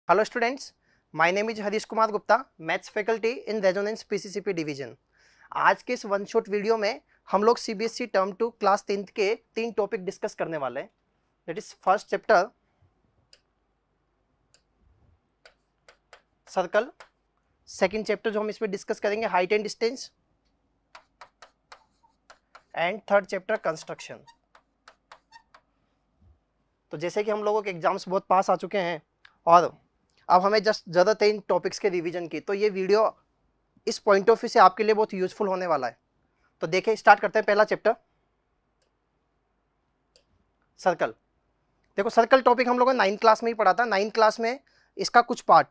Hello students, my name is Harish Kumar Gupta, maths faculty in Resonance PCCP division. आज के इस one shot video में हम लोग सीबीएसई टर्म 2 क्लास 10th के 3 टॉपिक डिस्कस करने वाले हैं। That is first chapter circle, second chapter जो हम इसमें डिस्कस करेंगे height and distance, and third chapter construction. तो जैसे कि हम लोगों के एग्जाम्स बहुत पास आ चुके हैं और अब हमें जस्ट ज़रूरत है इन टॉपिक्स के रिवीजन की, तो ये वीडियो इस पॉइंट ऑफ व्यू से आपके लिए बहुत यूजफुल होने वाला है। तो देखिए, स्टार्ट करते हैं पहला चैप्टर सर्कल। देखो, सर्कल टॉपिक हम लोगों ने 9th क्लास में ही पढ़ा था। 9th क्लास में इसका कुछ पार्ट,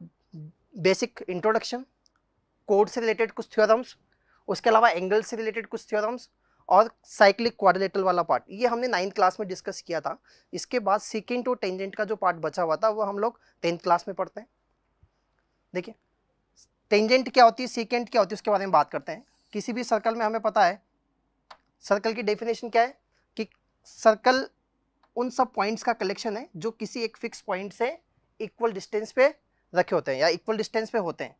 बेसिक इंट्रोडक्शन, कोड से रिलेटेड कुछ थ्योरम्स, उसके अलावा एंगल से रिलेटेड कुछ थ्योरम्स और साइक्लिक क्वाड्रिलेटरल वाला पार्ट, ये हमने 9th क्लास में डिस्कस किया था। इसके बाद सीकेंट और टेंजेंट का जो पार्ट बचा हुआ था वो हम लोग 10th क्लास में पढ़ते हैं। देखिए, टेंजेंट क्या होती है, सीकेंट क्या होती है, उसके बारे में बात करते हैं। किसी भी सर्कल में हमें पता है सर्कल की डेफिनेशन क्या है कि सर्कल उन सब पॉइंट्स का कलेक्शन है जो किसी एक फिक्स पॉइंट से इक्वल डिस्टेंस पे रखे होते हैं या इक्वल डिस्टेंस पे होते हैं।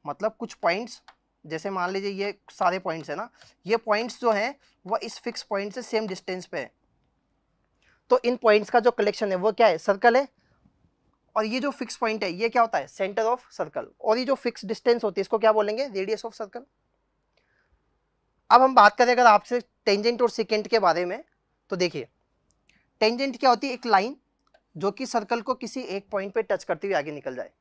मतलब कुछ पॉइंट्स, जैसे मान लीजिए ये सारे पॉइंट्स है ना, ये पॉइंट्स जो हैं वो इस फिक्स पॉइंट से सेम डिस्टेंस पे है। तो इन पॉइंट्स का जो कलेक्शन है वो क्या है, सर्कल है। और ये जो फिक्स पॉइंट है ये क्या होता है, सेंटर ऑफ सर्कल। और ये जो फिक्स डिस्टेंस होती है इसको क्या बोलेंगे, रेडियस ऑफ सर्कल। अब हम बात करें अगर आपसे टेंजेंट और सेकेंट के बारे में, तो देखिए टेंजेंट क्या होती है, एक लाइन जो कि सर्कल को किसी एक पॉइंट पे टच करते हुए आगे निकल जाए।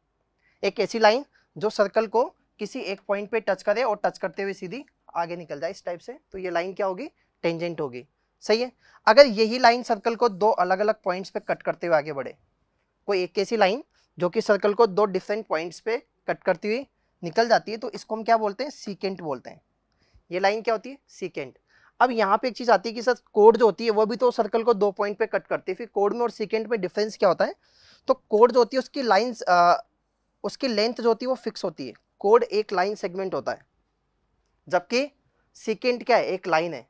एक ऐसी लाइन जो सर्कल को किसी एक पॉइंट पे टच करे और टच करते हुए सीधी आगे निकल जाए, इस टाइप से, तो ये लाइन क्या होगी, टेंजेंट होगी। सही है। अगर यही लाइन सर्कल को दो अलग अलग पॉइंट्स पे कट करते हुए आगे बढ़े, कोई एक ऐसी लाइन जो कि सर्कल को दो डिफरेंट पॉइंट्स पे कट करती हुई निकल जाती है, तो इसको हम क्या बोलते हैं, सीकेंट बोलते हैं। ये लाइन क्या होती है, सीकेंट। अब यहाँ पे एक चीज आती है कि सर कोड जो होती है वो भी तो सर्कल को दो पॉइंट पे कट करती है, फिर कोड में और सीकेंट में डिफरेंस क्या होता है। तो कोड जो होती है उसकी लाइंस, उसकी लेंथ जो होती है वो फिक्स होती है। कोड एक लाइन सेगमेंट होता है, जबकि सीकेंट क्या है, एक लाइन है,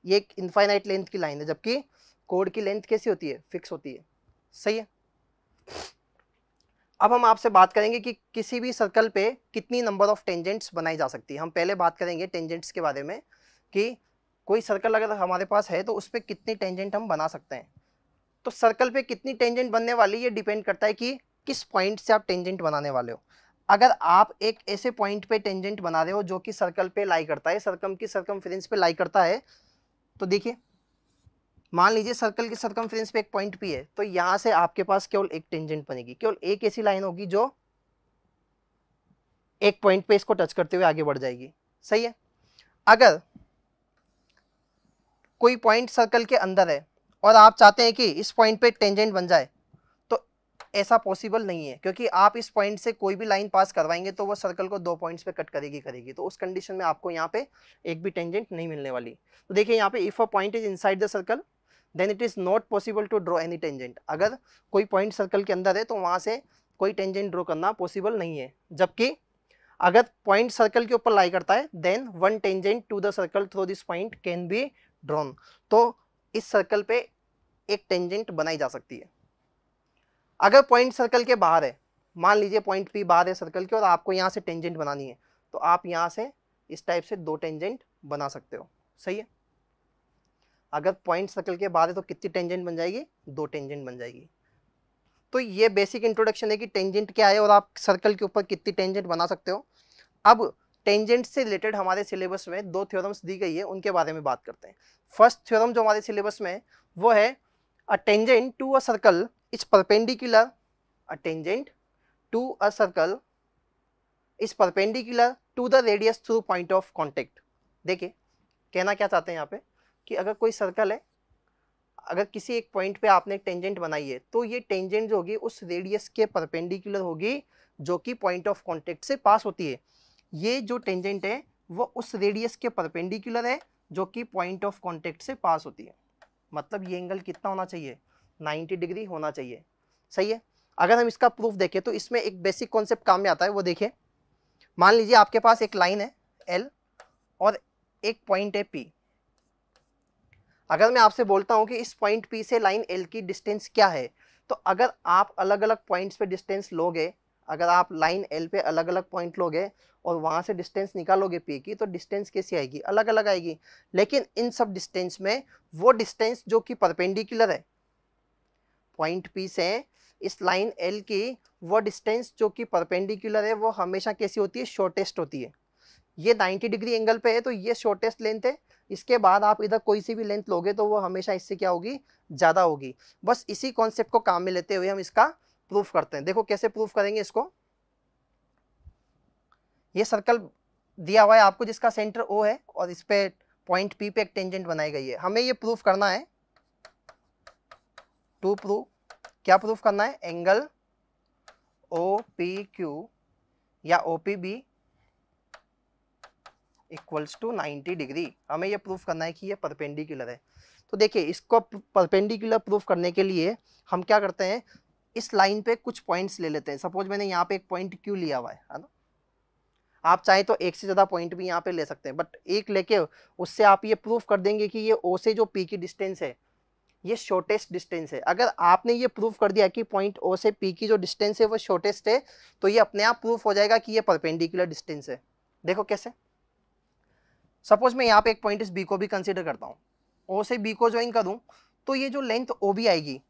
ये एक इनफाइनाइट लेंथ की लाइन है, जबकि कोड की लेंथ कैसी होती है, फिक्स होती है। सही है। अब हम आपसे बात करेंगे कि किसी भी सर्कल पे कितनी नंबर ऑफ टेंजेंट्स बनाई जा सकती है। हम पहले बात करेंगे टेंजेंट्स के बारे में कि कोई सर्कल अगर हमारे पास है तो उस पर कितनी टेंजेंट हम बना सकते हैं। तो सर्कल पे कितनी टेंजेंट बनने वाली ये डिपेंड करता है कि किस पॉइंट से आप टेंजेंट बनाने वाले हो। अगर आप एक ऐसे पॉइंट पे टेंजेंट बना रहे हो जो कि सर्कल पे लाई करता है, सर्कल की सर्कमफ्रेंस पे लाई करता है, तो देखिए मान लीजिए सर्कल के सर्कमफ्रेंस पे एक पॉइंट पी है, तो यहां से आपके पास केवल एक टेंजेंट बनेगी, केवल एक ऐसी लाइन होगी जो एक पॉइंट पे इसको टच करते हुए आगे बढ़ जाएगी। सही है। अगर कोई पॉइंट सर्कल के अंदर है और आप चाहते हैं कि इस पॉइंट पे टेंजेंट बन जाए, तो ऐसा पॉसिबल नहीं है, क्योंकि आप इस पॉइंट से कोई भी लाइन पास करवाएंगे तो वो सर्कल को दो पॉइंट्स पे कट करेगी। तो उस कंडीशन में आपको यहाँ पे एक भी टेंजेंट नहीं मिलने वाली। तो देखिए यहाँ पे if a point is inside the circle then it is not possible to draw any tangent. अगर कोई पॉइंट सर्कल के अंदर है तो वहां से कोई टेंजेंट ड्रॉ करना पॉसिबल नहीं है। जबकि अगर पॉइंट सर्कल के ऊपर लाई करता है then one tangent to the circle through this point can be drawn. तो इस सर्कल पे एक टेंजेंट बनाई जा सकती है। अगर पॉइंट सर्कल के बाहर है, मान लीजिए पॉइंट पी बाहर है सर्कल के और आपको यहाँ से टेंजेंट बनानी है, तो आप यहाँ से इस टाइप से दो टेंजेंट बना सकते हो। सही है। अगर पॉइंट सर्कल के बाहर है तो कितनी टेंजेंट बन जाएगी, दो टेंजेंट बन जाएगी। तो ये बेसिक इंट्रोडक्शन है कि टेंजेंट क्या है और आप सर्कल के ऊपर कितनी टेंजेंट बना सकते हो। अब टेंजेंट से रिलेटेड हमारे सिलेबस में दो थ्योरम्स दी गई है, उनके बारे में बात करते हैं। फर्स्ट थ्योरम जो हमारे सिलेबस में है वो है a tangent to a circle is perpendicular, a tangent to a circle is perpendicular to the radius through point of contact. देखिए कहना क्या चाहते हैं यहाँ पे कि अगर कोई सर्कल है, अगर किसी एक पॉइंट पे आपने एक टेंजेंट बनाई है तो ये टेंजेंट जो होगी उस रेडियस के परपेंडिकुलर होगी जो कि पॉइंट ऑफ कॉन्टेक्ट से पास होती है। ये जो टेंजेंट है वो उस रेडियस के परपेंडिकुलर है जो कि पॉइंट ऑफ कॉन्टेक्ट से पास होती है। मतलब ये एंगल कितना होना चाहिए, 90 डिग्री होना चाहिए। सही है। अगर हम इसका प्रूफ देखें तो इसमें एक बेसिक कॉन्सेप्ट काम में आता है, वो देखिए। मान लीजिए आपके पास एक लाइन है L और एक पॉइंट है P। अगर मैं आपसे बोलता हूं कि इस पॉइंट P से लाइन L की डिस्टेंस क्या है, तो अगर आप अलग अलग पॉइंट्स पे डिस्टेंस लोगे, अगर आप लाइन एल पे अलग अलग पॉइंट लोगे और वहां से डिस्टेंस निकालोगे पी की, तो डिस्टेंस कैसी आएगी, अलग अलग आएगी। लेकिन इन सब डिस्टेंस में वो डिस्टेंस जो कि परपेंडिकुलर है पॉइंट पी से इस लाइन एल की, वो डिस्टेंस जो कि परपेंडिकुलर है वो हमेशा कैसी होती है, शॉर्टेस्ट होती है। ये 90 डिग्री एंगल पे है तो ये शॉर्टेस्ट लेंथ है। इसके बाद आप इधर कोई सी भी लेंथ लोगे तो वो हमेशा इससे क्या होगी, ज्यादा होगी। बस इसी कॉन्सेप्ट को काम में लेते हुए हम इसका प्रूफ करते हैं। देखो कैसे प्रूफ करेंगे इसको। ये सर्कल दिया हुआ है आपको जिसका सेंटर ओ है और इस पे पॉइंट पी पे एक टेंजेंट बनाई गई है। हमें ये प्रूफ करना है, टू प्रूव, क्या प्रूफ करना है, एंगल ओ पी क्यू या O P B equals to 90 degree. हमें ये प्रूफ करना है कि ये परपेंडिकुलर है। तो देखिए इसको परपेंडिकुलर प्रूफ करने के लिए हम क्या करते हैं, इस लाइन पे कुछ पॉइंट्स ले लेते हैं। सपोज मैंने यहाँ पे एक पॉइंट क्यू लिया हुआ है ना, आप चाहे तो एक से ज़्यादा पॉइंट भी यहाँ पे ले सकते हैं, बट एक लेके उससे आप ये प्रूफ कर देंगे कि ये ओ से जो पी की डिस्टेंस है ये शॉर्टेस्ट डिस्टेंस है। अगर आपने ये प्रूफ कर दिया कि पॉइंट ओ से पी की जो डिस्टेंस है वो शॉर्टेस्ट है, तो ये अपने आप प्रूफ हो जाएगा कि ये परपेंडिकुलर डिस्टेंस है। देखो कैसे, सपोज मैं यहाँ पे एक पॉइंट इस बी को भी कंसीडर करता हूँ, ओ से बी को ज्वाइन करूँ तो ये जो लेंथ ओ बी आएगी,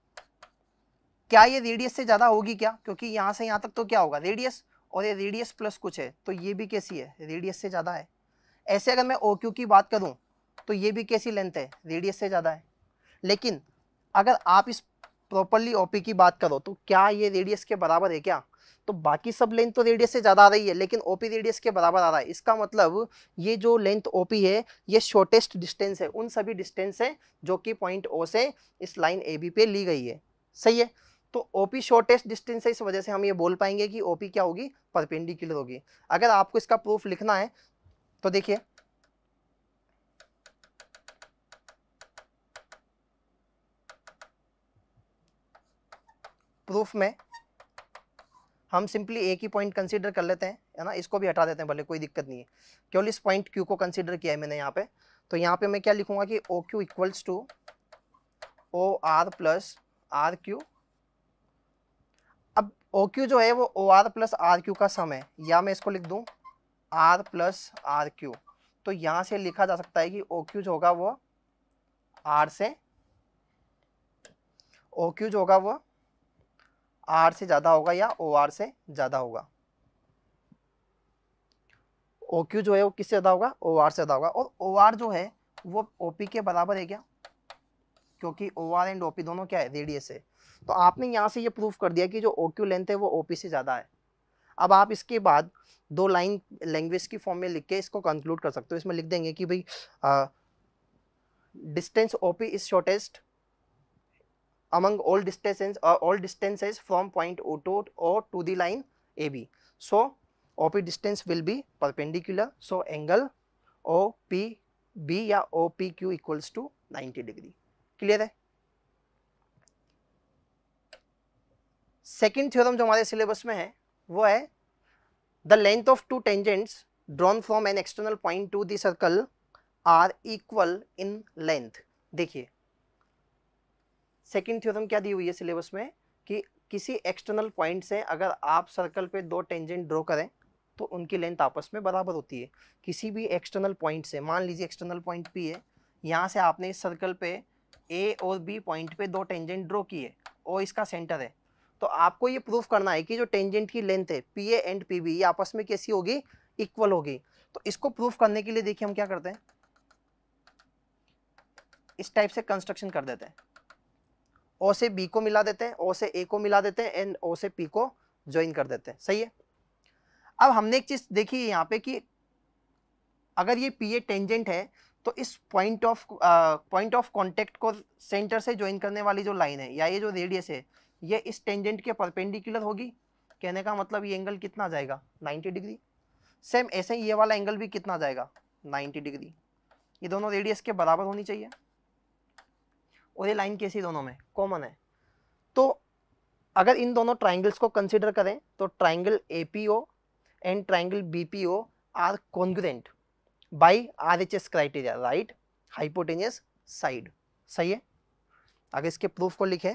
क्या ये रेडियस से ज़्यादा होगी क्या, क्योंकि यहाँ से यहाँ तक तो क्या होगा रेडियस, और ये रेडियस प्लस कुछ है तो ये भी कैसी है, रेडियस से ज़्यादा है। ऐसे अगर मैं ओ क्यू की बात करूँ तो ये भी कैसी लेंथ है, रेडियस से ज़्यादा है। लेकिन अगर आप इस प्रॉपरली ओपी की बात करो तो क्या ये रेडियस के बराबर है क्या, तो बाकी सब लेंथ तो रेडियस से ज़्यादा आ रही है लेकिन ओपी रेडियस के बराबर आ रहा है। इसका मतलब ये जो लेंथ ओपी है ये शॉर्टेस्ट डिस्टेंस है उन सभी डिस्टेंस से जो कि पॉइंट ओ से इस लाइन ए बी पे ली गई है। सही है, तो ओपी शॉर्टेस्ट डिस्टेंस है, इस वजह से हम ये बोल पाएंगे कि ओपी क्या होगी, परपेंडिकुलर होगी। अगर आपको इसका प्रूफ लिखना है तो देखिए प्रूफ में हम सिंपली एक ही पॉइंट कंसीडर कर लेते हैं, है ना, इसको भी हटा देते हैं भले, कोई दिक्कत नहीं है। केवल इस पॉइंट क्यू को कंसीडर किया है मैंने यहाँ पे। तो यहाँ पे मैं क्या लिखूंगा कि O Q equals to O R plus R Q. अब ओ क्यू जो है वो O R plus R Q का सम है, या मैं इसको लिख दूं आर प्लस आर क्यू। तो यहाँ से लिखा जा सकता है कि ओ क्यू जो होगा वो आर से, ओ क्यू जो होगा वो आर से ज़्यादा होगा या ओ आर से ज़्यादा होगा। ओ क्यू जो है वो किससे ज़्यादा होगा, ओ आर से ज़्यादा होगा। और ओ आर जो है वो ओ पी के बराबर है क्या, क्योंकि O R and O P दोनों क्या है, रेडियस है। तो आपने यहाँ से ये प्रूफ कर दिया कि जो ओ क्यू लेंथ है वो ओ पी से ज़्यादा है। अब आप इसके बाद दो लाइन लैंग्वेज की फॉर्म में लिख के इसको कंक्लूड कर सकते हो। इसमें लिख देंगे कि भाई distance O P is shortest among all distances from point O to the line AB. So OP distance will be perpendicular. So angle OPB या OPQ equals to 90 degree. Clear है। सेकेंड थ्योरम जो हमारे syllabus में है वो है the length of two tangents drawn from an external point to the circle are equal in length. देखिए second theorem क्या दी हुई है सिलेबस में कि किसी एक्सटर्नल पॉइंट से अगर आप सर्कल पे दो टेंजेंट ड्रॉ करें तो उनकी लेंथ आपस में बराबर होती है। किसी भी एक्सटर्नल पॉइंट से, मान लीजिए एक्सटर्नल पॉइंट पी है, यहाँ से आपने इस सर्कल पे ए और बी पॉइंट पे दो टेंजेंट ड्रॉ किए और इसका सेंटर है, तो आपको ये प्रूफ करना है कि जो टेंजेंट की लेंथ है P A and P B ये आपस में कैसी होगी, इक्वल होगी। तो इसको प्रूफ करने के लिए देखिए हम क्या करते हैं, इस टाइप से कंस्ट्रक्शन कर देते हैं। ओ से बी को मिला देते हैं, ओ से ए को मिला देते हैं एंड ओ से पी को ज्वाइन कर देते हैं। सही है। अब हमने एक चीज देखी है यहाँ पे कि अगर ये पी ए टेंजेंट है तो इस पॉइंट ऑफ कांटेक्ट को सेंटर से ज्वाइन करने वाली जो लाइन है या ये जो रेडियस है ये इस टेंजेंट के परपेंडिकुलर होगी। कहने का मतलब ये एंगल कितना आ जाएगा, 90 डिग्री। सेम ऐसे ही ये वाला एंगल भी कितना आ जाएगा, 90 डिग्री। ये दोनों रेडियस के बराबर होनी चाहिए और ये लाइन कैसी दोनों में कॉमन है। तो अगर इन दोनों ट्राइंगल्स को कंसीडर करें तो triangle APO and triangle BPO are congruent by RHS criteria, right hypotenuse side. सही है। अगर इसके प्रूफ को लिखें,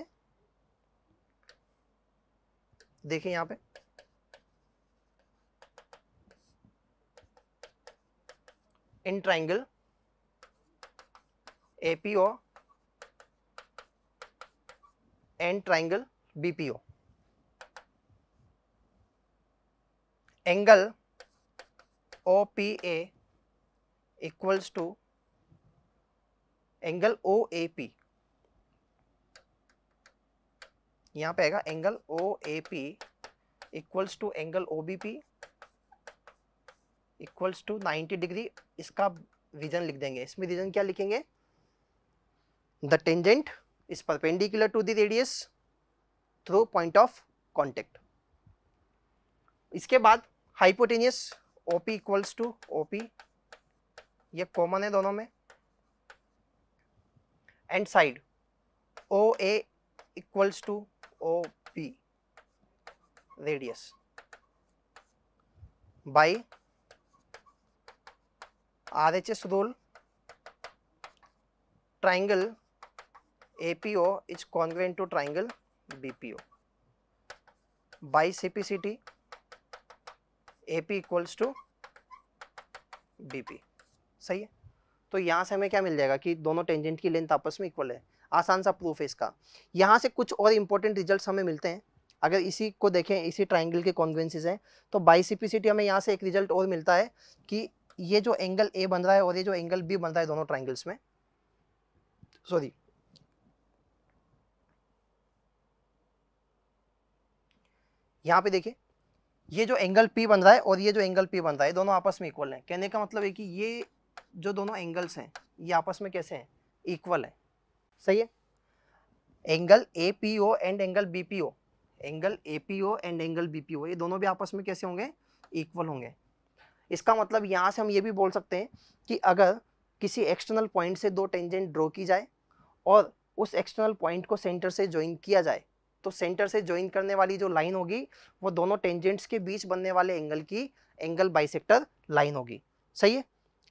देखिए यहाँ पे in triangle APO and triangle BPO, angle OPA equals to angle OAP, यहां पे आएगा angle OAP equals to angle OBP equals to 90 degree. इसका रीजन लिख देंगे, इसमें रीजन क्या लिखेंगे, the tangent is perpendicular to the radius through point of contact. इसके बाद hypotenuse OP equals to OP, ये कॉमन है दोनों में, and side OA equals to OP radius by RHS rule, triangle APO is congruent to triangle BPO, by CPCT AP equals to BP। सही है, तो यहाँ से हमें क्या मिल जाएगा कि दोनों टेंजेंट की लेंथ आपस में इक्वल है। आसान सा प्रूफ है इसका। यहाँ से कुछ और इंपॉर्टेंट रिजल्ट्स हमें मिलते हैं, अगर इसी को देखें, इसी ट्राइंगल के कॉन्ग्रुएंसीज हैं, तो बाई CPCT हमें यहाँ से एक रिजल्ट और मिलता है कि ये जो एंगल A बन रहा है और ये जो एंगल B बन रहा है दोनों ट्राइंगल्स में, सॉरी यहाँ पे देखिए, ये जो एंगल P बन रहा है और ये जो एंगल P बन रहा है दोनों आपस में इक्वल हैं। कहने का मतलब है कि ये जो दोनों एंगल्स हैं ये आपस में कैसे हैं, इक्वल है। सही है, angle APO and angle BPO, angle APO and angle BPO ये दोनों भी आपस में कैसे होंगे, इक्वल होंगे। इसका मतलब यहाँ से हम ये भी बोल सकते हैं कि अगर किसी एक्सटर्नल पॉइंट से दो टेंजेंट ड्रॉ की जाए और उस एक्सटर्नल पॉइंट को सेंटर से ज्वाइन किया जाए, तो सेंटर से ज्वाइन करने वाली जो लाइन होगी वो दोनों टेंजेंट्स के बीच बनने वाले एंगल की एंगल बाइसेक्टर लाइन होगी। सही है,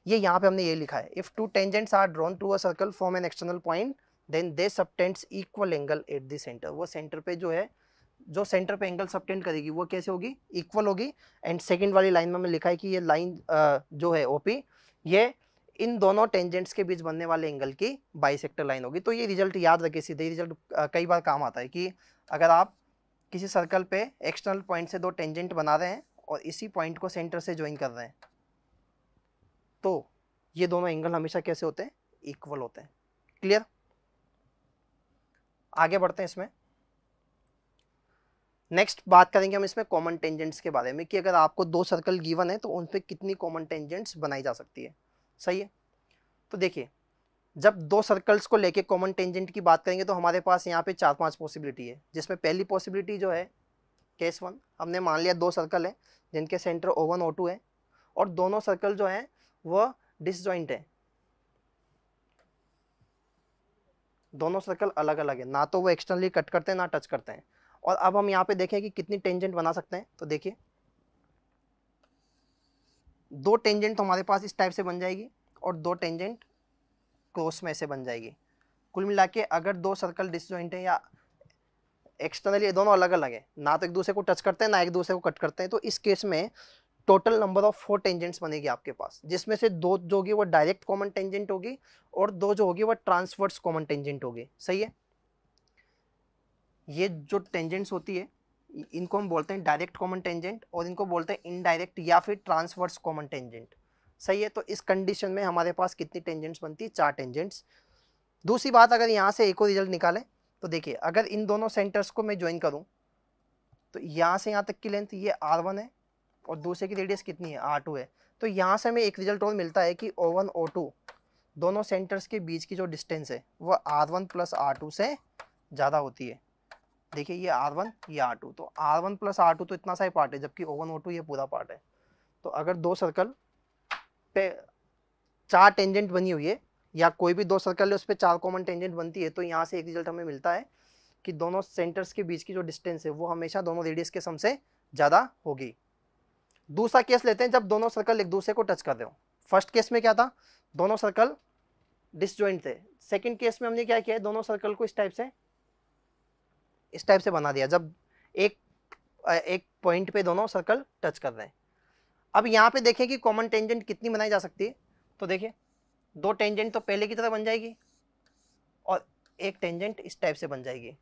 ये यहाँ पे हमने ये लिखा है, if two tangents are drawn to a circle from an external point then they subtends equal angle at the centre. वो सेंटर पे जो है, जो सेंटर पे एंगल सबटेंड करेगी वो कैसे होगी, इक्वल होगी। एंड सेकंड वाली लाइन में हमने लिखा है कि ये लाइन जो है OP, ये इन दोनों टेंजेंट्स के बीच बनने वाले एंगल की बाइसेक्टर लाइन होगी। तो ये रिजल्ट याद रखिए, सीधे रिजल्ट कई बार काम आता है कि अगर आप किसी सर्कल पे एक्सटर्नल पॉइंट से दो टेंजेंट बना रहे हैं और इसी पॉइंट को सेंटर से ज्वाइन कर रहे हैं, तो ये दोनों एंगल हमेशा कैसे होते हैं, इक्वल होते हैं। क्लियर, आगे बढ़ते हैं इसमें। नेक्स्ट बात करेंगे हम इसमें कॉमन टेंजेंट्स के बारे में कि अगर आपको दो सर्कल गिवन है तो उन पे कितनी कॉमन टेंजेंट्स बनाई जा सकती है। सही है, तो देखिए, जब दो सर्कल्स को लेके कॉमन टेंजेंट की बात करेंगे तो हमारे पास यहाँ पे 4-5 पॉसिबिलिटी है, जिसमें पहली पॉसिबिलिटी जो है, केस 1, हमने मान लिया दो सर्कल है जिनके सेंटर O1 O2 है और दोनों सर्कल जो है वह डिसजॉइंट है, दोनों सर्कल अलग अलग है, ना तो वो एक्सटर्नली कट करते हैं ना टच करते हैं। और अब हम यहाँ पे देखें कि कितनी टेंजेंट बना सकते हैं, तो देखिए दो टेंजेंट तो हमारे पास इस टाइप से बन जाएगी और दो टेंजेंट क्रॉस में से बन जाएगी। कुल मिला के अगर दो सर्कल डिसजॉइंट है या एक्सटर्नली दोनों अलग अलग है, ना तो एक दूसरे को टच करते हैं ना एक दूसरे को कट करते हैं, तो इस केस में टोटल नंबर ऑफ 4 टेंजेंट्स बनेगी आपके पास, जिसमें से दो जो होगी वो डायरेक्ट कॉमन टेंजेंट होगी और दो जो होगी वो ट्रांसवर्स कॉमन टेंजेंट होगी। सही है, ये जो टेंजेंट्स होती है इनको हम बोलते हैं डायरेक्ट कॉमन टेंजेंट और इनको बोलते हैं इनडायरेक्ट या फिर ट्रांसवर्स कॉमन टेंजेंट। सही है, तो इस कंडीशन में हमारे पास कितनी टेंजेंट्स बनती है, 4 टेंजेंट्स। दूसरी बात, अगर यहाँ से एक और रिजल्ट निकालें तो देखिए, अगर इन दोनों सेंटर्स को मैं ज्वाइन करूँ तो यहाँ से यहाँ तक की लेंथ ये R1 है और दूसरे की रेडियस कितनी है, R2 है। तो यहाँ से हमें एक रिजल्ट और मिलता है कि O1 O2 दोनों सेंटर्स के बीच की जो डिस्टेंस है वो R1 प्लस R2 से ज़्यादा होती है। देखिए ये R1 ये R2, तो R1 प्लस R2 तो इतना सा ही पार्ट है, जबकि O1 O2 ये पूरा पार्ट है। तो अगर दो सर्कल पे 4 टेंजेंट बनी हुई है या कोई भी दो सर्कल है उस पर 4 कॉमन टेंजेंट बनती है, तो यहाँ से एक रिजल्ट हमें मिलता है कि दोनों सेंटर्स के बीच की जो डिस्टेंस है वो हमेशा दोनों रेडियस के सम से ज़्यादा होगी। दूसरा केस लेते हैं जब दोनों सर्कल एक दूसरे को टच कर रहे हो। फर्स्ट केस में क्या था, दोनों सर्कल डिसजॉइंट थे। सेकंड केस में हमने क्या किया है, दोनों सर्कल को इस टाइप से बना दिया जब एक पॉइंट पे दोनों सर्कल टच कर रहे हैं। अब यहाँ पे देखें कि कॉमन टेंजेंट कितनी बनाई जा सकती है, तो देखिए दो टेंजेंट तो पहले की तरह बन जाएगी और एक टेंजेंट इस टाइप से बन जाएगी।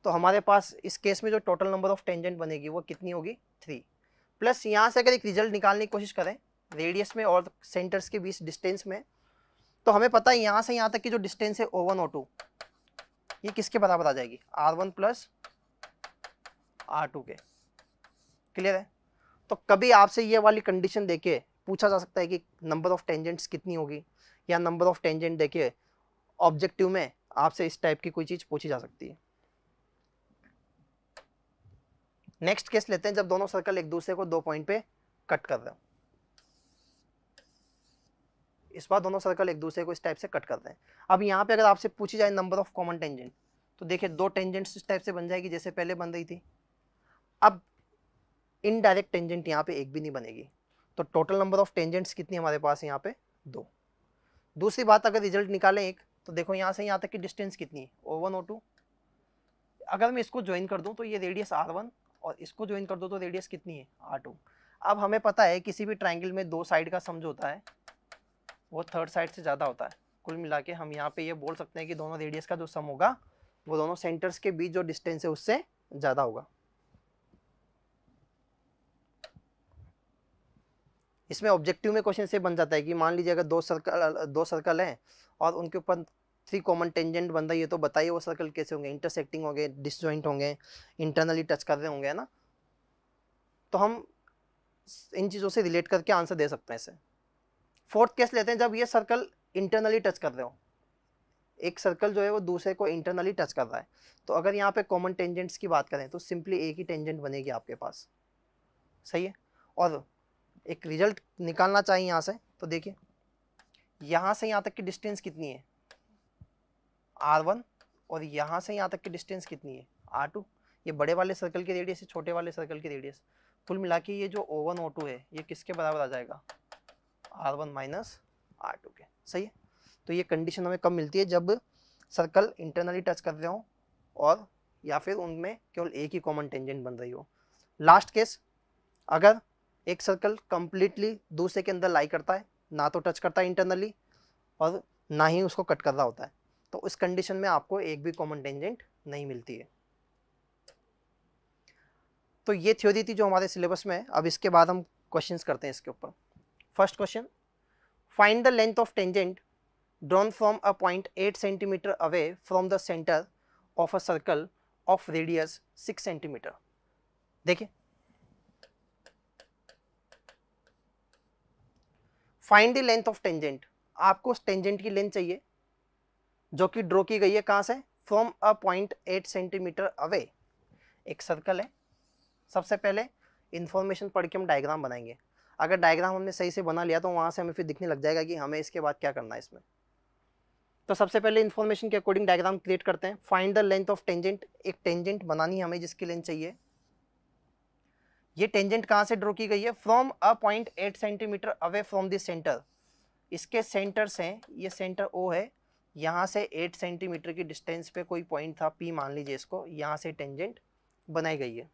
तो हमारे पास इस केस में जो टोटल नंबर ऑफ टेंजेंट बनेगी वो कितनी होगी 3। प्लस यहाँ से अगर एक रिजल्ट निकालने की कोशिश करें रेडियस में और सेंटर्स के बीच डिस्टेंस में, तो हमें पता है यहाँ से यहाँ तक की जो डिस्टेंस है O1 O2 ये किसके बराबर आ जाएगी R1 प्लस R2 के। क्लियर है? तो कभी आपसे ये वाली कंडीशन देके पूछा जा सकता है कि नंबर ऑफ टेंजेंट्स कितनी होगी, या नंबर ऑफ टेंजेंट देके ऑब्जेक्टिव में आपसे इस टाइप की कोई चीज पूछी जा सकती है। नेक्स्ट केस लेते हैं जब दोनों सर्कल एक दूसरे को 2 पॉइंट पे कट कर रहे हो। इस बार दोनों सर्कल एक दूसरे को इस टाइप से कट कर रहे हैं। अब यहाँ पे अगर आपसे पूछी जाए नंबर ऑफ कॉमन टेंजेंट, तो देखिए दो टेंजेंट्स इस टाइप से बन जाएगी जैसे पहले बन रही थी। अब इनडायरेक्ट टेंजेंट यहाँ पे एक भी नहीं बनेगी, तो टोटल नंबर ऑफ टेंजेंट्स कितनी हमारे पास है यहाँ पे 2। दूसरी बात अगर रिजल्ट निकालें एक, तो देखो यहाँ से यहाँ तक की डिस्टेंस कितनी है O1 O2। अगर मैं इसको ज्वाइन कर दूं तो ये रेडियस R1 और इसको ज्वाइन कर दूं तो रेडियस कितनी है R2। अब हमें पता है किसी भी ट्राइंगल में 2 साइड का सम जो होता है वो थर्ड साइड से ज़्यादा होता है। कुल मिला के हम यहाँ पे ये बोल सकते हैं कि दोनों रेडियस का जो सम होगा वो दोनों सेंटर्स के बीच जो डिस्टेंस है उससे ज़्यादा होगा। इसमें ऑब्जेक्टिव में क्वेश्चन से बन जाता है कि मान लीजिए अगर दो सर्कल हैं और उनके ऊपर 3 कॉमन टेंजेंट बन रही है, तो बताइए वो सर्कल कैसे होंगे, इंटरसेक्टिंग होंगे, डिसजॉइंट होंगे, इंटरनली टच कर रहे होंगे, है ना। तो हम इन चीज़ों से रिलेट करके आंसर दे सकते हैं इसे। फोर्थ केस लेते हैं जब ये सर्कल इंटरनली टच कर रहे हो, एक सर्कल जो है वो दूसरे को इंटरनली टच कर रहा है। तो अगर यहाँ पे कॉमन टेंजेंट्स की बात करें तो सिंपली एक ही टेंजेंट बनेगी आपके पास, सही है। और एक रिजल्ट निकालना चाहिए यहाँ से, तो देखिए यहाँ से यहाँ तक की डिस्टेंस कितनी है R1 और यहाँ से यहाँ तक की डिस्टेंस कितनी है R2। ये बड़े वाले सर्कल की रेडियस है, छोटे वाले सर्कल की रेडियस। कुल मिला के ये जो O1 O2 है ये किसके बराबर आ जाएगा R1 माइनस R2 के, सही है। तो ये कंडीशन हमें कब मिलती है जब सर्कल इंटरनली टच कर रहे हो और या फिर उनमें केवल एक ही कॉमन टेंजेंट बन रही हो। लास्ट केस, अगर एक सर्कल कंप्लीटली दूसरे के अंदर लाई करता है, ना तो टच करता है इंटरनली और ना ही उसको कट कर रहा होता है, तो इस कंडीशन में आपको एक भी कॉमन टेंजेंट नहीं मिलती है। तो ये थ्योरी थी जो हमारे सिलेबस में है। अब इसके बाद हम क्वेश्चंस करते हैं इसके ऊपर। First question, find the length of tangent drawn from a point 8 centimetre away from the centre of a circle of radius 6 centimetre. देखिए find the length of tangent, आपको उस टेंजेंट की लेंथ चाहिए जो कि ड्रॉ की गई है कहां से, from a point 8 centimetre away. एक सर्कल है, सबसे पहले इंफॉर्मेशन पढ़ के हम डायग्राम बनाएंगे। अगर डायग्राम हमने सही से बना लिया तो वहां से हमें फिर दिखने लग जाएगा कि हमें इसके बाद क्या करना है इसमें। तो सबसे पहले इन्फॉर्मेशन के अकॉर्डिंग डायग्राम क्रिएट करते हैं। Find the length of tangent, एक टेंजेंट बनानी है हमें जिसकी लेंथ चाहिए। ये टेंजेंट कहां से ड्रॉ की गई है, from a point 8 centimetre away from this centre. इसके सेंटर से, ये सेंटर O है, यहाँ से 8 सेंटीमीटर की डिस्टेंस पे कोई पॉइंट था P मान लीजिए इसको, यहाँ से टेंजेंट बनाई गई है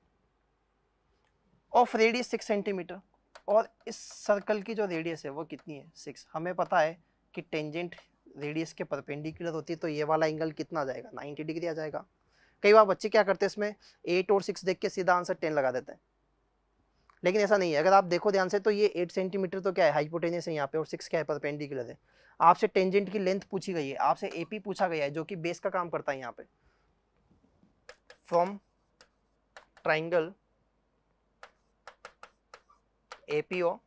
ऑफ रेडियस 6 सेंटीमीटर। और इस सर्कल की जो रेडियस है वो कितनी है 6। हमें पता है कि टेंजेंट रेडियस के परपेंडिकुलर होती है, तो ये वाला एंगल कितना आ जाएगा 90 डिग्री आ जाएगा। कई बार बच्चे क्या करते हैं इसमें 8 और 6 देख के सीधा आंसर 10 लगा देते हैं, लेकिन ऐसा नहीं है। अगर आप देखो ध्यान से तो ये 8 सेंटीमीटर तो क्या है हाइपोटेनस है यहाँ पे, और 6 क्या है परपेंडिकुलर है। आपसे टेंजेंट की लेंथ पूछी गई है, आपसे AP पूछा गया है जो कि बेस का काम करता है यहाँ पे। From triangle APO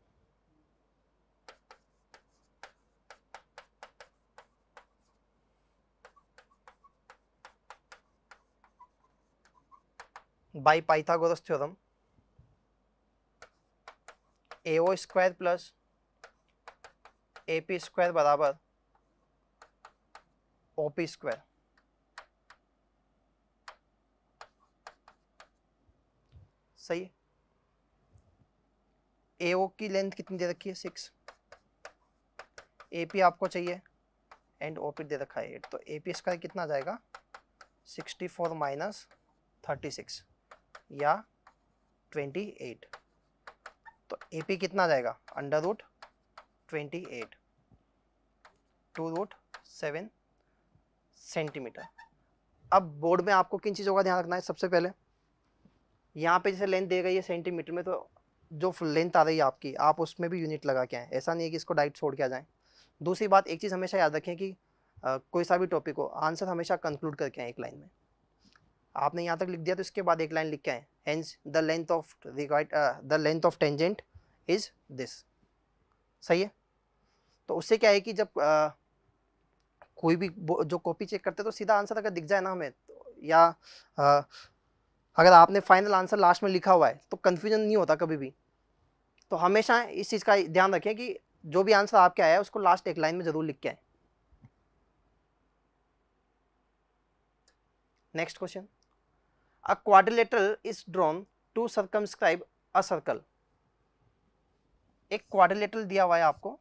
by Pythagoras theorem AO square plus AP square बराबर OP स्क्वायर। सही है। AO की लेंथ कितनी दे रखी है 6, AP आपको चाहिए एंड OP दे रखा है 8, तो AP स्क्वायर कितना आ जाएगा 64 माइनस 36 या 28। तो AP कितना आ जाएगा अंडर रूट 28। 2√7 सेंटीमीटर। अब बोर्ड में आपको किन चीज़ों का ध्यान रखना है? सबसे पहले यहाँ पे जैसे लेंथ दे गई है सेंटीमीटर में, तो जो लेंथ आ रही है आपकी, आप उसमें भी यूनिट लगा के आए, ऐसा नहीं है कि इसको डायरेक्ट छोड़ के आ जाएं। दूसरी बात, एक चीज़ हमेशा याद रखें कि कोई सा भी टॉपिक हो, आंसर हमेशा कंक्लूड करके आए एक लाइन में। आपने यहाँ तक लिख दिया तो इसके बाद एक लाइन लिख के आए, hence the length of tangent is this. सही है? तो उससे क्या है कि जब कोई भी जो कॉपी चेक करते हैं तो सीधा आंसर अगर दिख जाए ना हमें, या अगर आपने फाइनल आंसर लास्ट में लिखा हुआ है तो कंफ्यूजन नहीं होता कभी भी। तो हमेशा इस चीज़ का ध्यान रखें कि जो भी आंसर आपके आया है उसको लास्ट एक लाइन में जरूर लिख के आए। Next question, a quadrilateral is drawn to circumscribe a circle. एक क्वाड्रिलेटरल दिया हुआ है आपको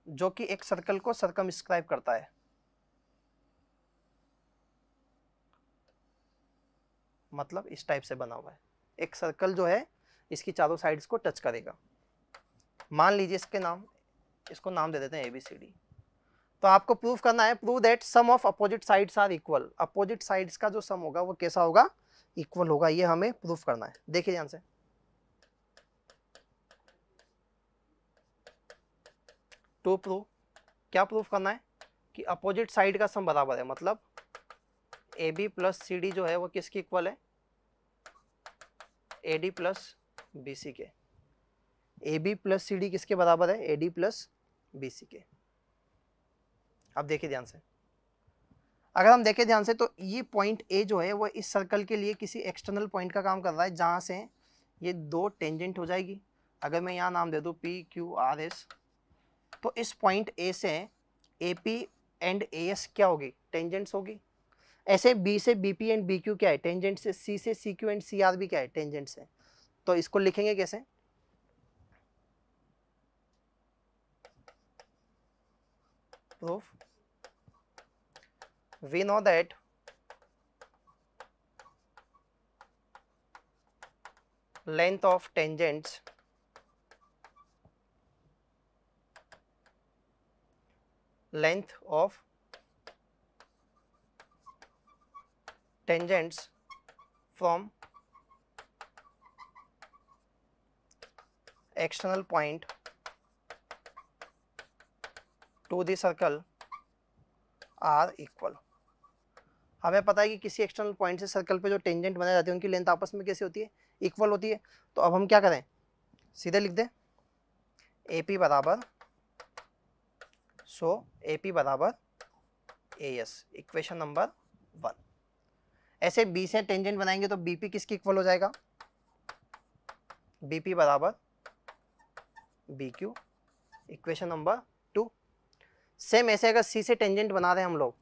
जो कि एक सर्कल को सर्कमस्क्राइब करता है। मतलब इस टाइप से बना हुआ है, एक सर्कल जो है इसकी चारों साइड्स को टच करेगा। मान लीजिए इसको नाम दे देते हैं ABCD। तो आपको प्रूफ करना है, prove that sum of opposite sides are equal. Opposite sides का जो सम होगा वो कैसा होगा? इक्वल होगा। ये हमें प्रूफ करना है। देखिए ध्यान से, टू प्रूव, क्या प्रूफ करना है? कि अपोजिट साइड का सम बराबर है। मतलब AB प्लस CD जो है वो किसकी इक्वल है? AD प्लस BC के। AB प्लस CD किसके बराबर है? AD प्लस BC के। अब देखिए ध्यान से, अगर हम देखें ध्यान से तो ये पॉइंट A जो है वो इस सर्कल के लिए किसी एक्सटर्नल पॉइंट का काम कर रहा है जहां से ये दो टेंजेंट हो जाएगी। अगर मैं यहाँ नाम दे दूँ PQRS, तो इस पॉइंट A से AP एंड AS क्या होगी? टेंजेंट्स होगी। ऐसे B से BP एंड BQ क्या है? टेंजेंट से। C से CQ एंड CR भी क्या है? टेंजेंट से। तो इसको लिखेंगे कैसे? Proof, we know that length of tangents from external point to the circle are equal। हमें पता है कि किसी एक्सटर्नल पॉइंट से सर्कल पे जो टेंजेंट बनाए जाते हैं उनकी लेंथ आपस में कैसी होती है? इक्वल होती है। तो अब हम क्या करें? सीधे लिख दें AP बराबर, सो AP बराबर AS, इक्वेशन नंबर 1। ऐसे B से टेंजेंट बनाएंगे तो BP किसकी इक्वल हो जाएगा? BP बराबर BQ, इक्वेशन नंबर 2। सेम ऐसे अगर C से टेंजेंट बना रहे हैं हम लोग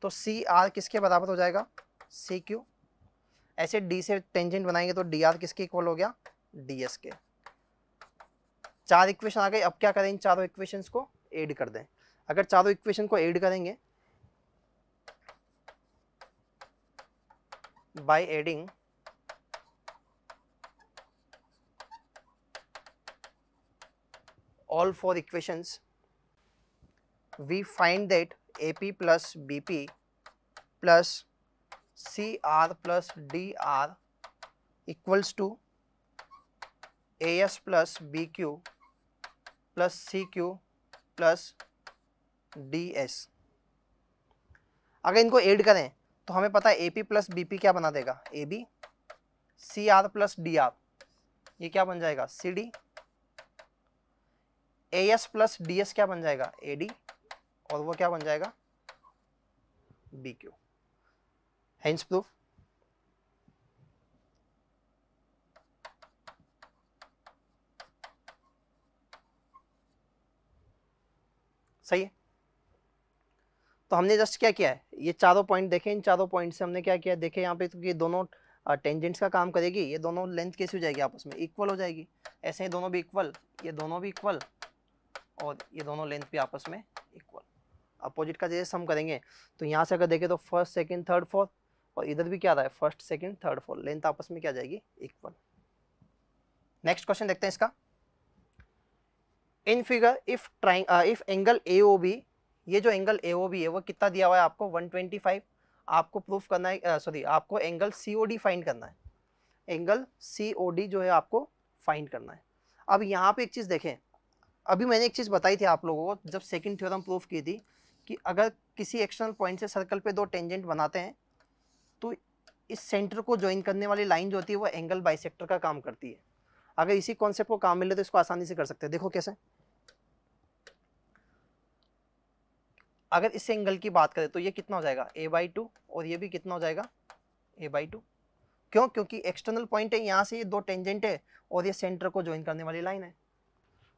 तो CR किसके बराबर हो जाएगा? CQ। ऐसे D से टेंजेंट बनाएंगे तो DR किसके इक्वल हो गया? DS के। 4 इक्वेशन आ गए। अब क्या करें? इन चारों इक्वेशंस को ऐड कर दें। अगर चारों इक्वेशन को ऐड करेंगे by adding all 4 equations, we find that AP plus BP plus CR plus DR equals to AS plus BQ plus CQ plus DS। अगर इनको ऐड करें तो हमें पता है AP प्लस BP क्या बना देगा? AB। CR प्लस DR ये क्या बन जाएगा? CD। AS प्लस DS क्या बन जाएगा? AD। और वो क्या बन जाएगा? BQ। Hence proof. सही है? तो हमने जस्ट क्या किया है? ये चारों पॉइंट देखें, इन चारों पॉइंट से हमने क्या किया? देखें यहाँ पे तो ये दोनों टेंजेंट्स का काम करेगी। ये दोनों लेंथ कैसी हो जाएगी? आपस में इक्वल हो जाएगी। ऐसे ही दोनों भी इक्वल, ये दोनों भी इक्वल, और ये दोनों लेंथ भी आपस में इक्वल। अपोजिट का जैसे सम करेंगे तो यहाँ से अगर देखें तो फर्स्ट सेकंड थर्ड फोर्थ, और इधर भी क्या रहा है? First second third fourth, length आपस में क्या जाएगी? इक्वल। नेक्स्ट क्वेश्चन देखते हैं इसका। In figure if angle AOB, ये जो एंगल AOB है वो कितना दिया हुआ है आपको 125, आपको प्रूफ करना है, सॉरी आपको एंगल COD फाइंड करना है, एंगल COD जो है आपको फाइंड करना है। अब यहाँ पे एक चीज देखें, अभी मैंने एक चीज बताई थी आप लोगों को जब सेकंड थ्योरम प्रूफ की थी कि अगर किसी एक्सटर्नल पॉइंट से सर्कल पे दो टेंजेंट बनाते हैं तो इस सेंटर को ज्वाइन करने वाली लाइन जो होती है वो एंगल बाइसेक्टर का काम करती है। अगर इसी कॉन्सेप्ट को काम मिले तो इसको आसानी से कर सकते हैं। देखो कैसे, अगर इस एंगल की बात करें तो ये कितना हो जाएगा a/2 और ये भी कितना हो जाएगा a/2। क्यों? क्योंकि एक्सटर्नल पॉइंट है, यहाँ से ये दो टेंजेंट है और ये सेंटर को ज्वाइन करने वाली लाइन है।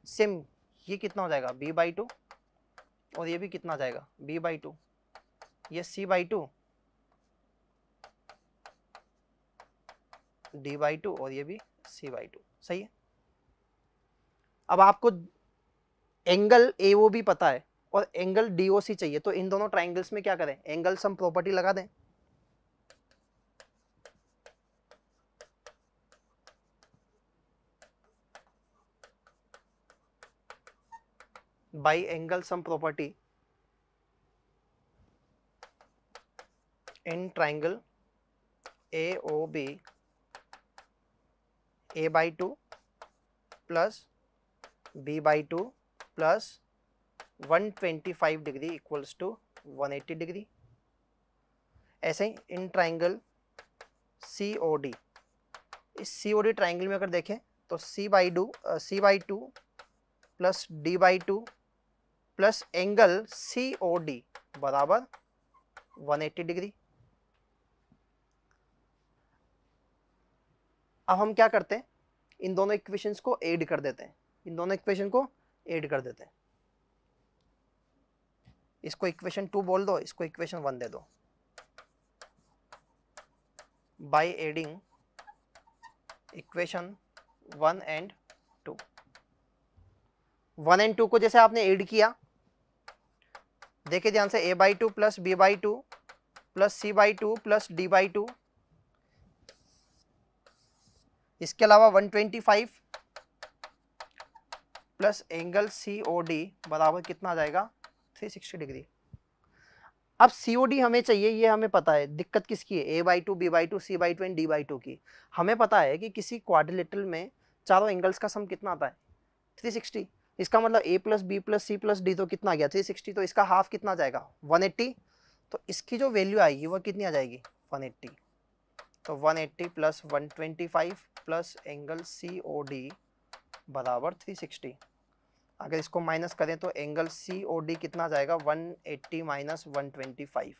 सेम ये कितना हो जाएगा b/2 और ये भी कितना आ जाएगा b/2, ये c/2 d/2 और ये भी c/2। सही है। अब आपको एंगल AOB पता है और एंगल DOC चाहिए, तो इन दोनों ट्राइंगल्स में क्या करें, एंगल सम प्रॉपर्टी लगा दें। By angle sum property in triangle AOB a/2 plus b/2 plus 125 degree equals to 180 degree. ऐसे ही इन ट्राइंगल COD, इस COD ट्राइंगल में अगर देखें तो c/2 plus d/2 plus angle COD बराबर 180 डिग्री। अब हम क्या करते हैं, इन दोनों इक्वेशंस को ऐड कर देते हैं, इन दोनों इक्वेशन को ऐड कर देते हैं। इसको इक्वेशन 2 बोल दो, इसको इक्वेशन 1 दे दो। By adding equation 1 and 2, 1 and 2 को जैसे आपने ऐड किया, देखिए ध्यान से a/2 plus b/2 plus c/2 plus d/2, इसके अलावा 125 प्लस एंगल COD बराबर कितना आ जाएगा 360 डिग्री। अब COD हमें चाहिए, ये हमें पता है। दिक्कत किसकी है, a/2 b/2 c/2 and d/2 की। हमें पता है कि किसी क्वाड्रिलेटरल में चारों एंगल्स का सम कितना आता है 360। इसका मतलब a plus B plus C plus D तो कितना आ गया 360, तो इसका हाफ कितना आ जाएगा 180। तो इसकी जो वैल्यू आएगी वो कितनी आ जाएगी 180। तो 180 प्लस 125 प्लस एंगल COD बराबर 360। अगर इसको माइनस करें तो एंगल COD कितना आ जाएगा 180 माइनस 125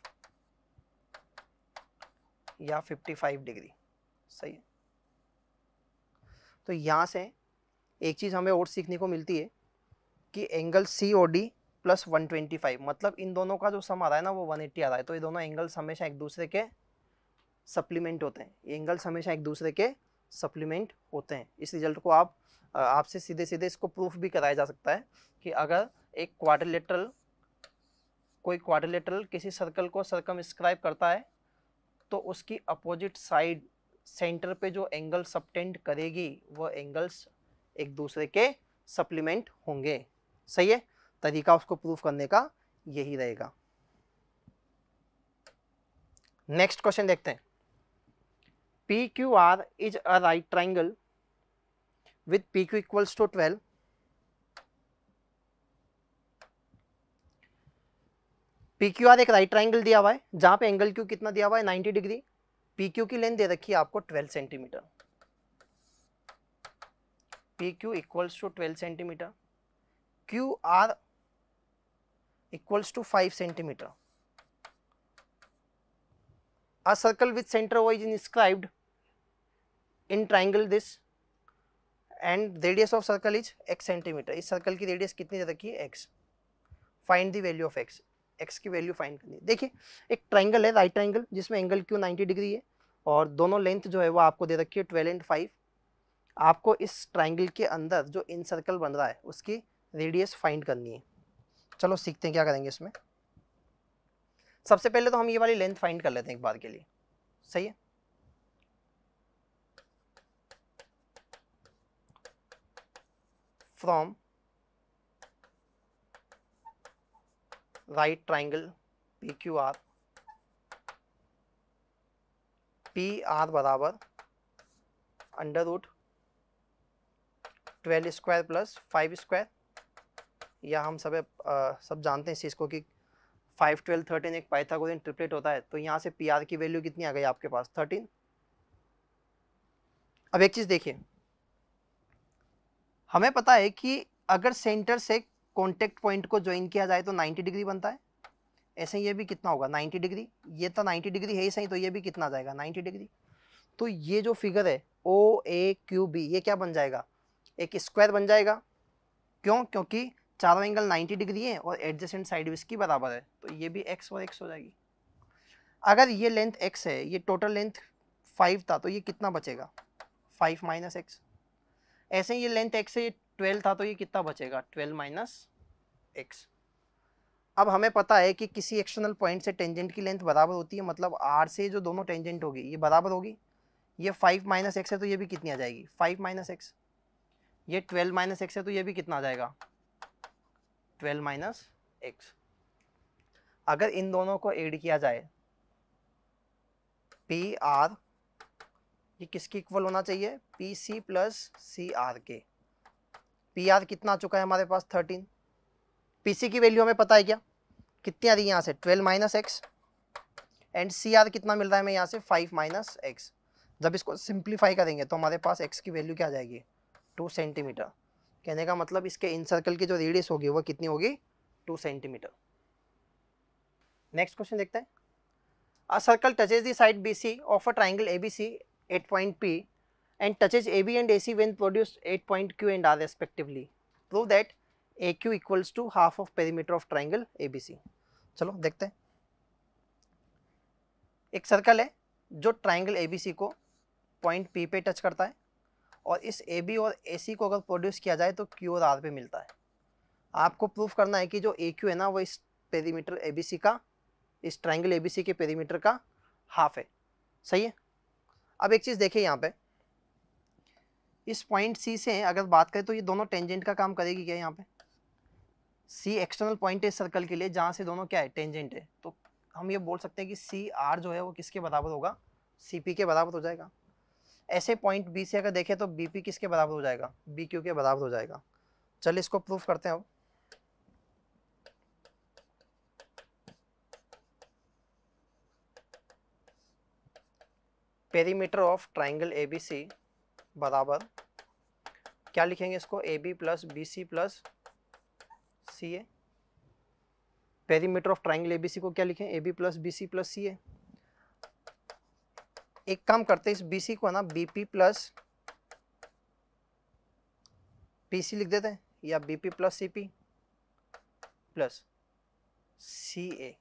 या 55 डिग्री। सही है। तो यहाँ से एक चीज़ हमें और सीखने को मिलती है कि एंगल COD प्लस 125 मतलब इन दोनों का जो सम आ रहा है ना वो 180 आ रहा है। तो ये दोनों एंगल्स हमेशा एक दूसरे के सप्लीमेंट होते हैं, ये एंगल्स हमेशा एक दूसरे के सप्लीमेंट होते हैं। इस रिजल्ट को आपसे सीधे सीधे इसको प्रूफ भी कराया जा सकता है कि अगर एक कोई क्वाड्रिलेटरल किसी सर्कल को सर्कमस्क्राइब करता है तो उसकी अपोजिट साइड सेंटर पे जो एंगल सबटेंड करेगी वो एंगल्स एक दूसरे के सप्लीमेंट होंगे। सही है। तरीका उसको प्रूफ करने का यही रहेगा। नेक्स्ट क्वेश्चन देखते हैं। PQR is a right triangle with PQ equals to 12. PQR एक राइट ट्राइंगल दिया हुआ है जहां पे एंगल Q कितना दिया हुआ है 90 डिग्री। PQ की लेंथ दे रखी है आपको 12 centimetre. PQ equals to 12 centimetre, QR equals to 5 centimetre. A circle with center O is inscribed in triangle this and radius of circle is x centimetre. इस सर्कल की रेडियस कितनी दे रखी है x। Find the value of x, x की value find करनी है। देखिए एक ट्राइंगल है राइट ट्राइंगल जिसमें एंगल Q 90 डिग्री है और दोनों लेंथ जो है वो आपको दे रखी है 12 एंड 5। आपको इस ट्राइंगल के अंदर जो इन सर्कल बन रहा है उसकी रेडियस फाइंड करनी है। चलो सीखते हैं क्या करेंगे इसमें। सबसे पहले तो हम ये वाली लेंथ फाइंड कर लेते हैं एक बार के लिए। सही है। From right triangle P Q R, P R बराबर under root 12 square plus 5 square, या हम सब जानते हैं इस चीज़ को कि 5 12 13 एक पाइथागोरियन ट्रिपलेट होता है। तो यहाँ से पी आर की वैल्यू कितनी आ गई आपके पास 13। अब एक चीज़ देखिए, हमें पता है कि अगर सेंटर से कॉन्टेक्ट पॉइंट को ज्वाइन किया जाए तो 90 डिग्री बनता है। ऐसे ये भी कितना होगा 90 डिग्री, ये तो 90 डिग्री है ही सही, तो ये भी कितना आ जाएगा 90 डिग्री। तो ये जो फिगर है ओ ए क्यू बी, ये क्या बन जाएगा, एक स्क्वायर बन जाएगा। क्यों, क्योंकि चारों एंगल 90 डिग्री है और एडजेसेंट साइड भी इसकी बराबर है, तो ये भी x और x हो जाएगी। अगर ये लेंथ x है, ये टोटल लेंथ 5 था, तो ये कितना बचेगा 5 माइनस एक्स। ऐसे ही ये लेंथ x है, ये 12 था, तो ये कितना बचेगा 12 माइनस एक्स। अब हमें पता है कि किसी एक्सटर्नल पॉइंट से टेंजेंट की लेंथ बराबर होती है, मतलब r से जो दोनों टेंजेंट होगी ये बराबर होगी। ये 5 माइनस एक्स है, तो ये भी कितनी आ जाएगी 5 माइनस एक्स। ये 12 माइनस एक्स है, तो ये भी कितना आ जाएगा 12 माइनस एक्स। अगर इन दोनों को ऐड किया जाए, पी आर ये किसकी इक्वल होना चाहिए, P C plus C R के। पी आर कितना आ चुका है हमारे पास 13, पी सी की वैल्यू हमें पता है क्या, कितनी आ रही है यहाँ से 12 minus X, and C R कितना मिल रहा है हमें यहाँ से 5 माइनस एक्स। जब इसको सिंप्लीफाई करेंगे तो हमारे पास एक्स की वैल्यू क्या आ जाएगी 2 सेंटीमीटर। कहने का मतलब इसके इन सर्कल की जो रेडियस होगी वो कितनी होगी 2 सेंटीमीटर। नेक्स्ट क्वेश्चन देखते हैं। A circle touches the side BC of a triangle ABC at point P and touches AB and AC when produced at point Q and R respectively. Prove that AQ equals to half of perimeter of triangle ABC. चलो देखते हैं। एक circle है जो triangle ABC को point P पे touch करता है, और इस AB और AC को अगर प्रोड्यूस किया जाए तो Q और R पे मिलता है। आपको प्रूफ करना है कि जो AQ है ना वो इस पेरीमीटर ABC का, इस ट्राइंगल ABC के पेरीमीटर का हाफ है। सही है। अब एक चीज़ देखिए यहाँ पे, इस पॉइंट C से अगर बात करें तो ये दोनों टेंजेंट का काम करेगी क्या, यहाँ पे C एक्सटर्नल पॉइंट है इस सर्कल के लिए जहाँ से दोनों क्या है टेंजेंट है, तो हम ये बोल सकते हैं कि CR जो है वो किसके बराबर होगा CP के बराबर हो जाएगा। ऐसे पॉइंट B से अगर देखें तो BP किसके बराबर हो जाएगा BQ के बराबर हो जाएगा। चलिए इसको प्रूफ करते हैं अब। पेरीमीटर ऑफ ट्राइंगल ABC बराबर क्या लिखेंगे इसको AB plus BC plus CA। Perimeter of triangle ABC को क्या लिखें AB plus BC plus CA। एक काम करते हैं, इस BC को ना BP प्लस PC लिख देते हैं, या BP plus CP plus CA।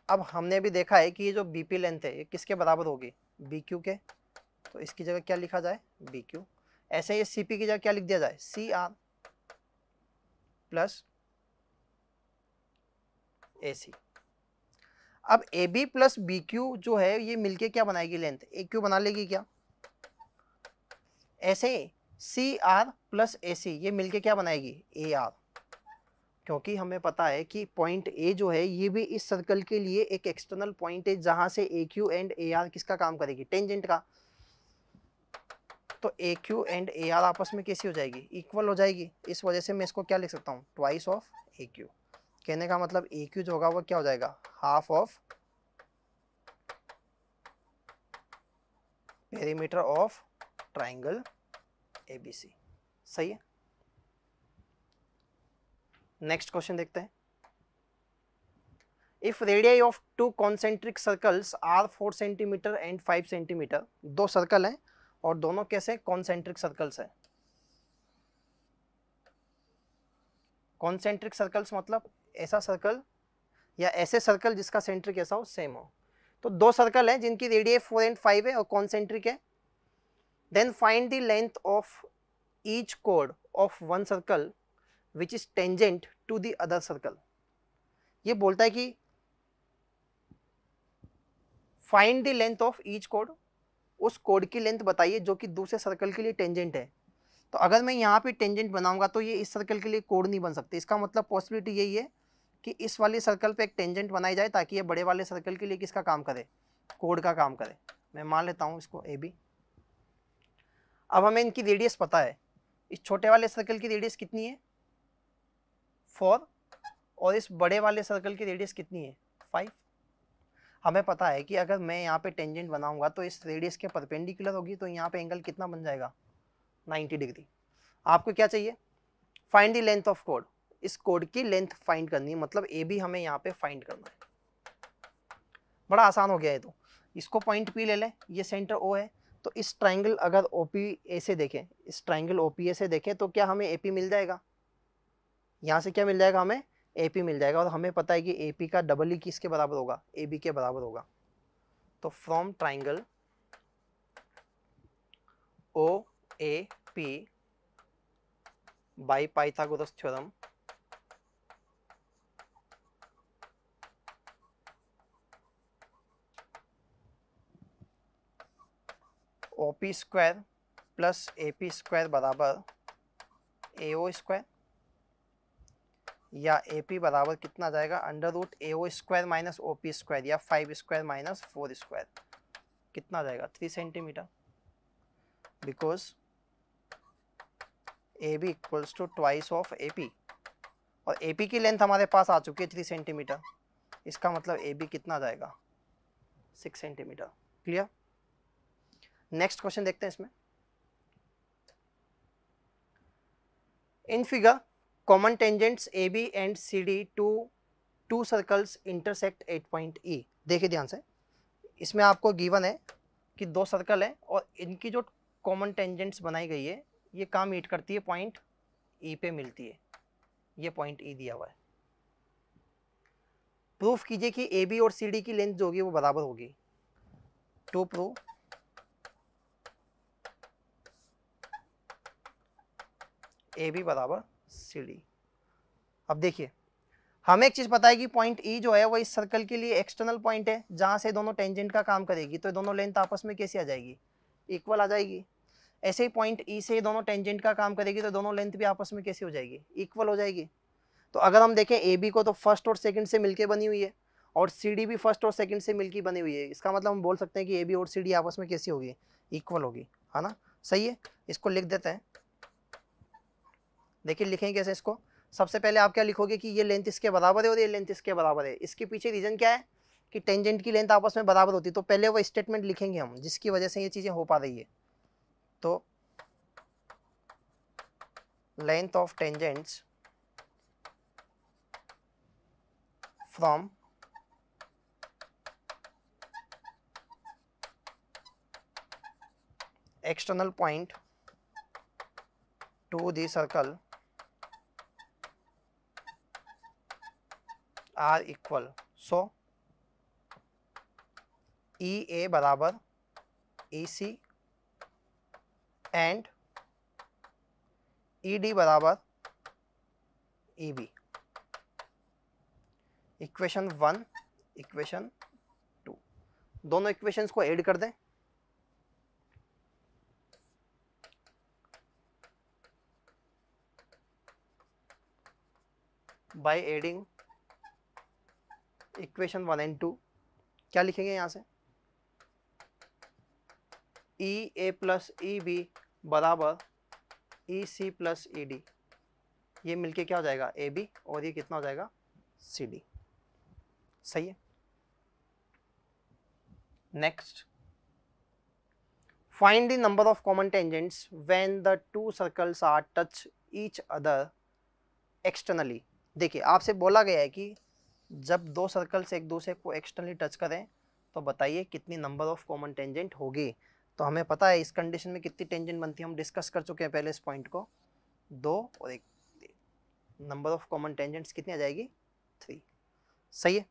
अब हमने भी देखा है कि ये जो BP लेंथ है ये किसके बराबर होगी BQ के, तो इसकी जगह क्या लिखा जाए BQ। ऐसे ये CP की जगह क्या लिख दिया जाए CR प्लस AC। अब AB प्लस BQ जो है ये मिलके क्या बनाएगी लेंथ AQ बना लेगी क्या। ऐसे CR प्लस AC ये मिलके क्या बनाएगी AR, क्योंकि हमें पता है कि पॉइंट A जो है ये भी इस सर्कल के लिए एक एक्सटर्नल पॉइंट है जहां से AQ एंड AR किसका काम करेगी टेंजेंट का। तो AQ एंड AR आपस में कैसी हो जाएगी इक्वल हो जाएगी। इस वजह से मैं इसको क्या लिख सकता हूँ ट्वाइस ऑफ AQ। कहने का मतलब AQ जो होगा वो क्या हो जाएगा half of perimeter of triangle ABC। सही है। नेक्स्ट क्वेश्चन देखते हैं। If radii of two concentric circles are 4 centimetre and 5 centimetre, दो सर्कल हैं और दोनों कैसे कॉन्सेंट्रिक सर्कल्स हैं। कॉन्सेंट्रिक सर्कल्स मतलब ऐसा सर्कल या ऐसे सर्कल जिसका सेंटर कैसा हो सेम हो। तो दो सर्कल हैं जिनकी रेडियाई 4 एंड 5 है और कॉन्सेंट्रिक है। Then find the length of each कोड of one circle which is tangent to the other circle. ये बोलता है कि find the length of each कोड, उस कोड की लेंथ बताइए जो कि दूसरे सर्कल के लिए टेंजेंट है। तो अगर मैं यहाँ पे टेंजेंट बनाऊंगा तो ये इस सर्कल के लिए कोड नहीं बन सकते। इसका मतलब पॉसिबिलिटी यही है कि इस वाले सर्कल पे एक टेंजेंट बनाई जाए ताकि ये बड़े वाले सर्कल के लिए किसका काम करे, कोड का काम करे। मैं मान लेता हूँ इसको ए बी। अब हमें इनकी रेडियस पता है, इस छोटे वाले सर्कल की रेडियस कितनी है 4 और इस बड़े वाले सर्कल की रेडियस कितनी है 5। हमें पता है कि अगर मैं यहाँ पे टेंजेंट बनाऊंगा तो इस रेडियस के परपेंडिकुलर होगी, तो यहाँ पे एंगल कितना बन जाएगा 90 डिग्री। आपको क्या चाहिए, find the length of code. इस कोड की लेंथ फाइंड करनी है, मतलब ए बी हमें यहाँ पे फाइंड करना है। बड़ा आसान हो गया है। तो इसको पॉइंट पी ले लें, ये सेंटर ओ है, तो इस ट्राइंगल अगर ओपी ए से देखें, इस ट्राइंगल ओपी ए से देखें तो क्या हमें एपी मिल जाएगा, यहाँ से क्या मिल जाएगा हमें एपी मिल जाएगा। और हमें पता है कि एपी का डबल ही किसके बराबर होगा, ए बी के बराबर होगा। तो from triangle O A P by Pythagoras theorem OP square plus AP square बराबर एओ स्क्वायर, या एपी बराबर कितना जाएगा under root AO square minus OP square, या 5 स्क्वायर माइनस 4 स्क्वायर, कितना जाएगा 3 centimetre, because A B equals to twice of A P. और A P की लेंथ हमारे पास आ चुकी है 3 सेंटीमीटर, इसका मतलब ए बी कितना जाएगा 6 सेंटीमीटर। क्लियर। नेक्स्ट क्वेश्चन देखते हैं इसमें। In figure common tangents A B and C D to two circles intersect at point E. देखिए ध्यान से, इसमें आपको गिवन है कि 2 सर्कल है और इनकी जो कॉमन टेंजेंट्स बनाई गई है ये कहाँ मीट करती है, पॉइंट ई पे मिलती है। ये पॉइंट ई दिया हुआ है। प्रूफ कीजिए कि ए बी और सी डी की लेंथ जो होगी वो बराबर होगी। टू प्रूव ए बी बराबर सी डी। अब देखिए, हमें एक चीज पता है कि पॉइंट ई जो है वो इस सर्कल के लिए एक्सटर्नल पॉइंट है जहां से दोनों टेंजेंट का काम करेगी, तो दोनों लेंथ आपस में कैसी आ जाएगी, इक्वल आ जाएगी। ऐसे ही पॉइंट ई से दोनों टेंजेंट का काम करेगी तो दोनों लेंथ भी आपस में कैसी हो जाएगी, इक्वल हो जाएगी। तो अगर हम देखें ए बी को तो फर्स्ट और सेकंड से मिलके बनी हुई है और सी डी भी फर्स्ट और सेकंड से मिलके बनी हुई है। इसका मतलब हम बोल सकते हैं कि ए बी और सी डी आपस में कैसी होगी, इक्वल होगी, है ना। सही है, इसको लिख देते हैं। देखिए लिखेंगे कैसे इसको। सबसे पहले आप क्या लिखोगे कि ये लेंथ इसके बराबर है और ये लेंथ इसके बराबर है। इसके पीछे रीजन क्या है कि टेंजेंट की लेंथ आपस में बराबर होती है, तो पहले वो स्टेटमेंट लिखेंगे हम जिसकी वजह से ये चीजें हो पा रही है। तो length of tangents from external point to the circle are equal. So EA बराबर EC and ED बराबर EB। इक्वेशन 1 इक्वेशन 2 दोनों इक्वेशंस को ऐड कर दें। बाय एडिंग इक्वेशन 1 एंड 2 क्या लिखेंगे यहाँ से, ई ए प्लस ई बी बराबर ई सी प्लस ई डी। ये मिलके क्या हो जाएगा ए बी और ये कितना हो जाएगा सी डी। सही है। Next, find the number of common tangents when the two circles are touch each other externally. देखिए आपसे बोला गया है कि जब 2 सर्कल्स एक दूसरे को एक्सटर्नली टच करें तो बताइए कितनी नंबर ऑफ कॉमन टेंजेंट होगी। तो हमें पता है इस कंडीशन में कितनी टेंजेंट बनती है, हम डिस्कस कर चुके हैं पहले इस पॉइंट को। 2 और 1, नंबर ऑफ कॉमन टेंजेंट्स कितनी आ जाएगी 3। सही है।